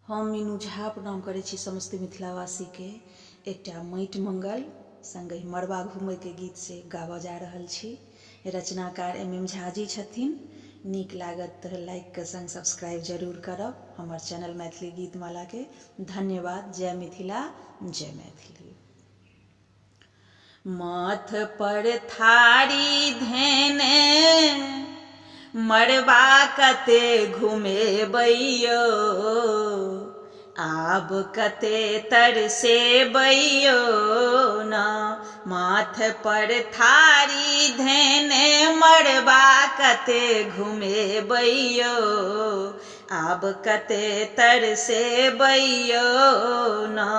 हम मीनू झा प्रणाम करै छी समस्त मिथिलावासी के। एकटा माटि मंगल संगे मड़वा घूमय के गीत से गाबऽ जा रहल छी। रचनाकार MM झा जी छथिन। नीक लागत तऽ लाइक के संग सब्सक्राइब जरूर करब हमर चैनल मैथिली गीत माला के। धन्यवाद। जय मिथिला, जय मैथिली। माथ पर थारी धेने मड़वा कते घुमेबैयो, आब कते तरसेबैयो ना। माथ पर थारी धेने मड़वा कते घुमेबैयो, आब कते तरसेबैयो ना।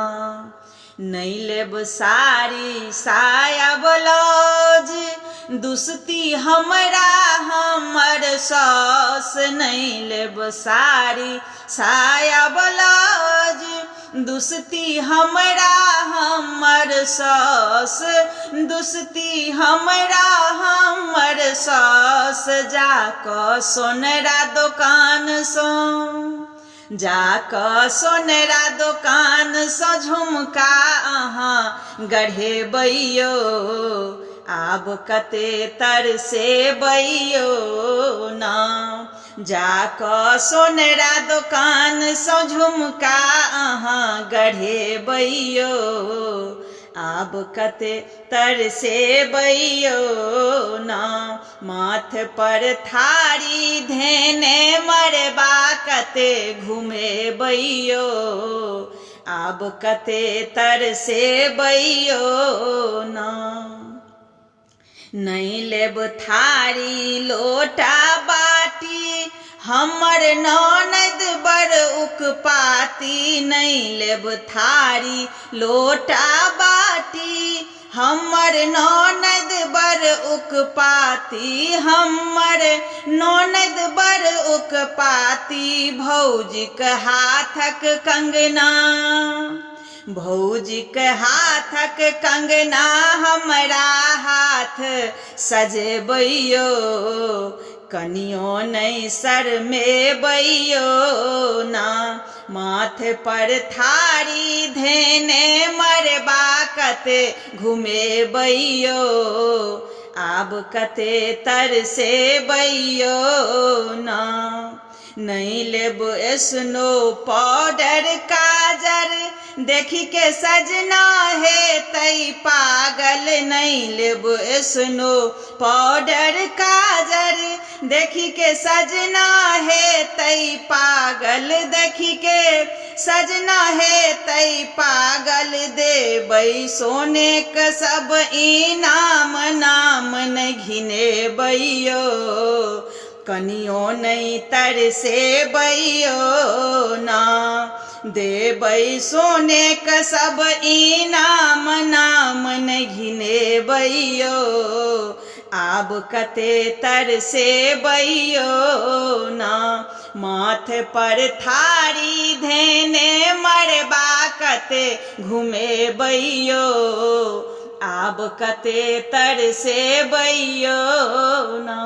नहीं लेब साड़ी साया ब्लाउज, दुसती हमरा हमर सास। नहीं लेब साड़ी साया ब्लाउज, दुसती हमरा हमर सास। दुसती हमरा हमर सास। जाकऽ सोनरा दोकान सँ, जाकऽ सोनरा दोकान सँ झुमका अहाँ गढ़ेबैयो, आब कते तरसेबैयो ना। जाकऽ सोनरा दोकान सँ झुमका अहाँ गढ़ेबैयो, आब कते तरसेबैयो ना। माथ पर थारी धेने मड़वा कते घुमेबैयो, आब कते तरसेबैयो ना। नहीं लेब थारी लोटा बाटी, हमर ननद बड़ उकपाती। नहीं लेब थारी लोटा बाटी, हमर ननद बड़ उकपाती। हमर ननद बड़ उकपाती। भौजीक हाथक कंगना, भौजीक हाथक कंगना हमरा हाथ सजेबैयो, कनियो नहीं शरमेबैयो ना। माथ पर थारी धेने मड़वा कते घुमेबैयो, आब कते तरसेबैयो ना। नहीं लेब स्नो पाउडर काजर, देखी के सजना हेतै पागल। नहीं लेब स्नो पाउडर काजर, देखी के सजना हेतै पागल। देखी के सजना हेतै पागल। देबै सोने के सब इनाम, नाम नहीं घिनेबैयो, कनियो नहीं तरसेबैयो ना। देबै सोने के सब इनाम, नाम नहीं घिनेबैयो, आब कते तरसेबैयो ना। माथ पर थारी धेने मड़वा कते घुमेबैयो, आब कते तरसेबैयो ना।